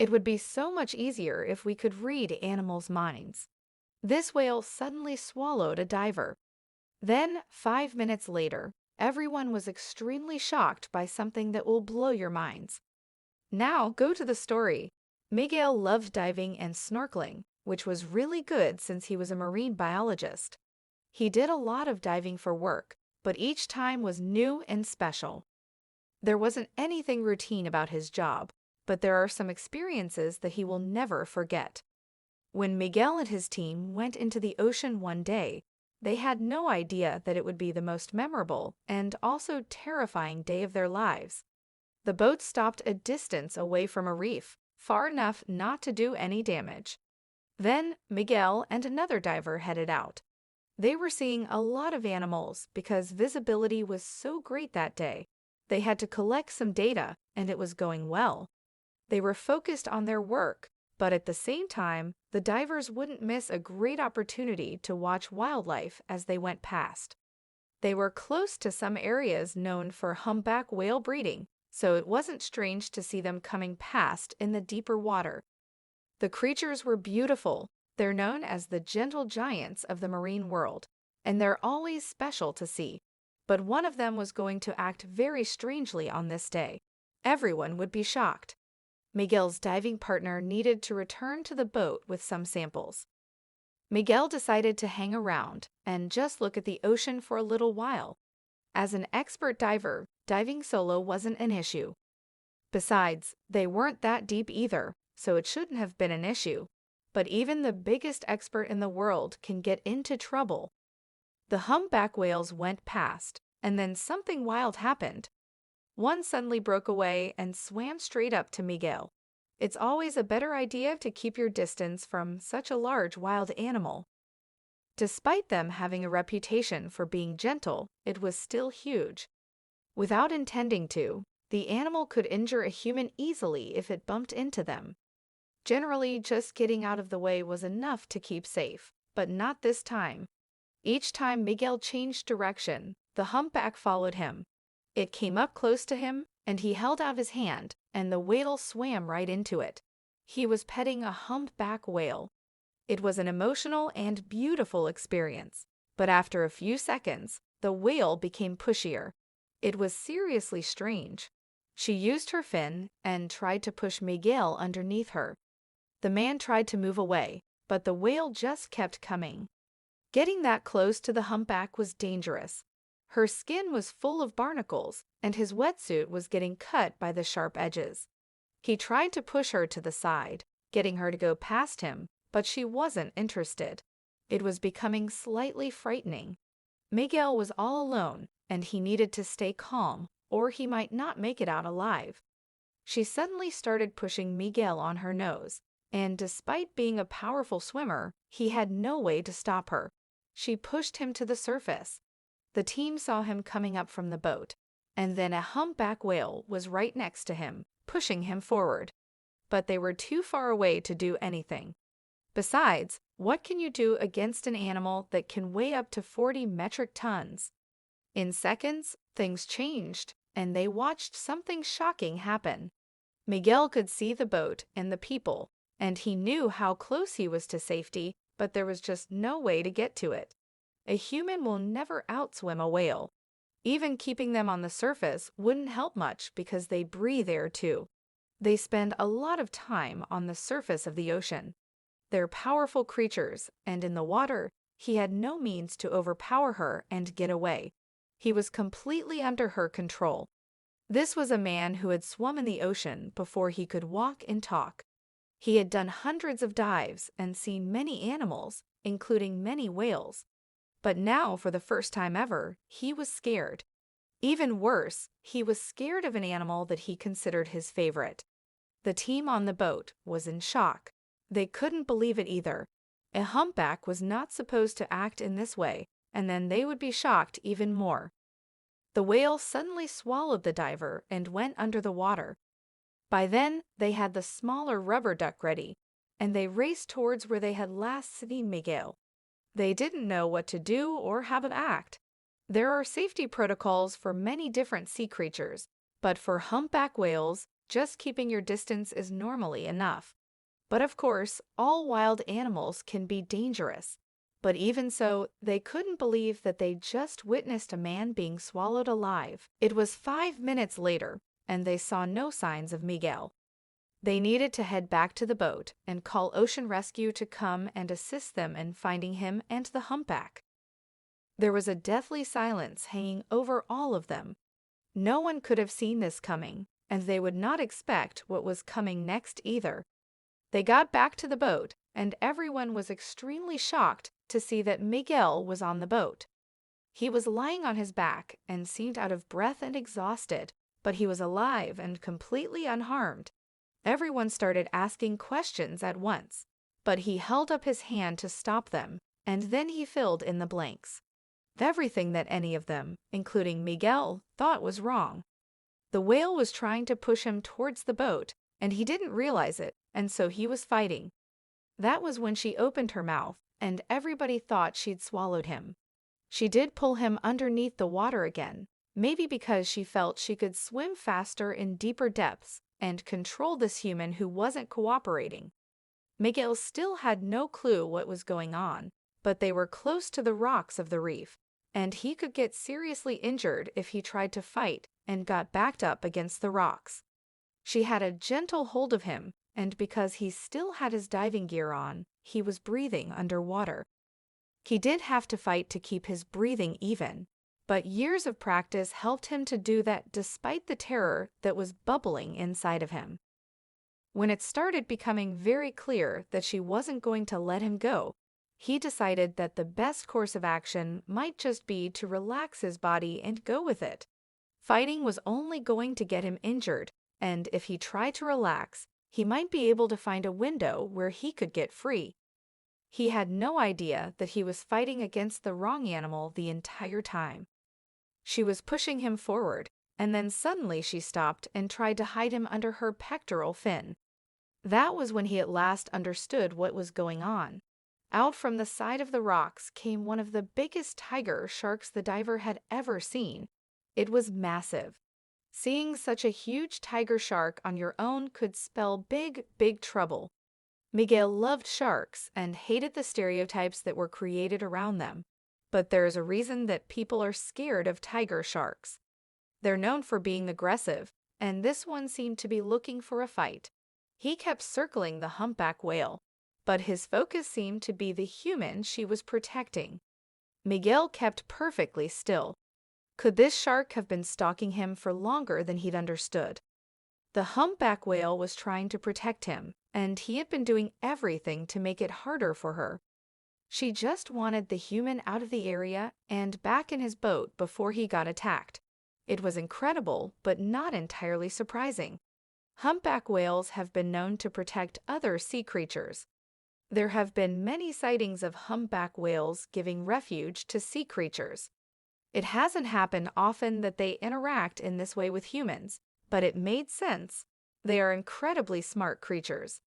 It would be so much easier if we could read animals' minds. This whale suddenly swallowed a diver. Then, 5 minutes later, everyone was extremely shocked by something that will blow your minds. Now, go to the story. Miguel loved diving and snorkeling, which was really good since he was a marine biologist. He did a lot of diving for work, but each time was new and special. There wasn't anything routine about his job, but there are some experiences that he will never forget. When Miguel and his team went into the ocean one day, they had no idea that it would be the most memorable and also terrifying day of their lives. The boat stopped a distance away from a reef, far enough not to do any damage. Then Miguel and another diver headed out. They were seeing a lot of animals because visibility was so great that day. They had to collect some data, and it was going well. They were focused on their work, but at the same time, the divers wouldn't miss a great opportunity to watch wildlife as they went past. They were close to some areas known for humpback whale breeding, so it wasn't strange to see them coming past in the deeper water. The creatures were beautiful. They're known as the gentle giants of the marine world, and they're always special to see. But one of them was going to act very strangely on this day. Everyone would be shocked. Miguel's diving partner needed to return to the boat with some samples. Miguel decided to hang around and just look at the ocean for a little while. As an expert diver, diving solo wasn't an issue. Besides, they weren't that deep either, so it shouldn't have been an issue. But even the biggest expert in the world can get into trouble. The humpback whales went past, and then something wild happened. One suddenly broke away and swam straight up to Miguel. It's always a better idea to keep your distance from such a large wild animal. Despite them having a reputation for being gentle, it was still huge. Without intending to, the animal could injure a human easily if it bumped into them. Generally, just getting out of the way was enough to keep safe, but not this time. Each time Miguel changed direction, the humpback followed him. It came up close to him, and he held out his hand, and the whale swam right into it. He was petting a humpback whale. It was an emotional and beautiful experience, but after a few seconds, the whale became pushier. It was seriously strange. She used her fin and tried to push Miguel underneath her. The man tried to move away, but the whale just kept coming. Getting that close to the humpback was dangerous. Her skin was full of barnacles, and his wetsuit was getting cut by the sharp edges. He tried to push her to the side, getting her to go past him, but she wasn't interested. It was becoming slightly frightening. Miguel was all alone, and he needed to stay calm, or he might not make it out alive. She suddenly started pushing Miguel on her nose, and despite being a powerful swimmer, he had no way to stop her. She pushed him to the surface. The team saw him coming up from the boat, and then a humpback whale was right next to him, pushing him forward. But they were too far away to do anything. Besides, what can you do against an animal that can weigh up to 40 metric tons? In seconds, things changed, and they watched something shocking happen. Miguel could see the boat and the people, and he knew how close he was to safety, but there was just no way to get to it. A human will never outswim a whale. Even keeping them on the surface wouldn't help much because they breathe air too. They spend a lot of time on the surface of the ocean. They're powerful creatures, and in the water, he had no means to overpower her and get away. He was completely under her control. This was a man who had swum in the ocean before he could walk and talk. He had done hundreds of dives and seen many animals, including many whales. But now, for the first time ever, he was scared. Even worse, he was scared of an animal that he considered his favorite. The team on the boat was in shock. They couldn't believe it either. A humpback was not supposed to act in this way, and then they would be shocked even more. The whale suddenly swallowed the diver and went under the water. By then, they had the smaller rubber duck ready, and they raced towards where they had last seen Miguel. They didn't know what to do or how to act. There are safety protocols for many different sea creatures, but for humpback whales, just keeping your distance is normally enough. But of course, all wild animals can be dangerous. But even so, they couldn't believe that they just witnessed a man being swallowed alive. It was 5 minutes later, and they saw no signs of Miguel. They needed to head back to the boat and call Ocean Rescue to come and assist them in finding him and the humpback. There was a deathly silence hanging over all of them. No one could have seen this coming, and they would not expect what was coming next either. They got back to the boat, and everyone was extremely shocked to see that Miguel was on the boat. He was lying on his back and seemed out of breath and exhausted, but he was alive and completely unharmed. Everyone started asking questions at once, but he held up his hand to stop them, and then he filled in the blanks. Everything that any of them, including Miguel, thought was wrong. The whale was trying to push him towards the boat, and he didn't realize it, and so he was fighting. That was when she opened her mouth, and everybody thought she'd swallowed him. She did pull him underneath the water again, maybe because she felt she could swim faster in deeper depths and control this human who wasn't cooperating. Miguel still had no clue what was going on, but they were close to the rocks of the reef, and he could get seriously injured if he tried to fight and got backed up against the rocks. She had a gentle hold of him, and because he still had his diving gear on, he was breathing underwater. He did have to fight to keep his breathing even, but years of practice helped him to do that despite the terror that was bubbling inside of him. When it started becoming very clear that she wasn't going to let him go, he decided that the best course of action might just be to relax his body and go with it. Fighting was only going to get him injured, and if he tried to relax, he might be able to find a window where he could get free. He had no idea that he was fighting against the wrong animal the entire time. She was pushing him forward, and then suddenly she stopped and tried to hide him under her pectoral fin. That was when he at last understood what was going on. Out from the side of the rocks came one of the biggest tiger sharks the diver had ever seen. It was massive. Seeing such a huge tiger shark on your own could spell big, big trouble. Miguel loved sharks and hated the stereotypes that were created around them. But there is a reason that people are scared of tiger sharks. They're known for being aggressive, and this one seemed to be looking for a fight. He kept circling the humpback whale, but his focus seemed to be the human she was protecting. Miguel kept perfectly still. Could this shark have been stalking him for longer than he'd understood? The humpback whale was trying to protect him, and he had been doing everything to make it harder for her. She just wanted the human out of the area and back in his boat before he got attacked. It was incredible, but not entirely surprising. Humpback whales have been known to protect other sea creatures. There have been many sightings of humpback whales giving refuge to sea creatures. It hasn't happened often that they interact in this way with humans, but it made sense. They are incredibly smart creatures.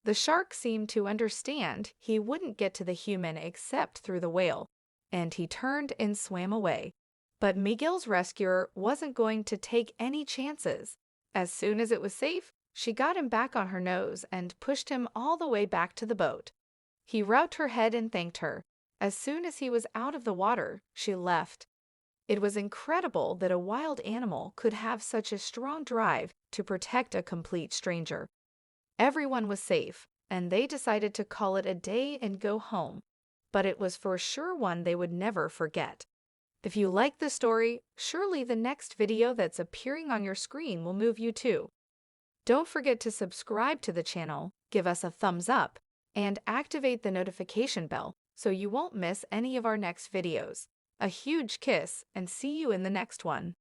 The shark seemed to understand he wouldn't get to the human except through the whale, and he turned and swam away. But Miguel's rescuer wasn't going to take any chances. As soon as it was safe, she got him back on her nose and pushed him all the way back to the boat. He rubbed her head and thanked her. As soon as he was out of the water, she left. It was incredible that a wild animal could have such a strong drive to protect a complete stranger. Everyone was safe, and they decided to call it a day and go home, but it was for sure one they would never forget. If you like the story, surely the next video that's appearing on your screen will move you too. Don't forget to subscribe to the channel, give us a thumbs up, and activate the notification bell so you won't miss any of our next videos. A huge kiss, and see you in the next one.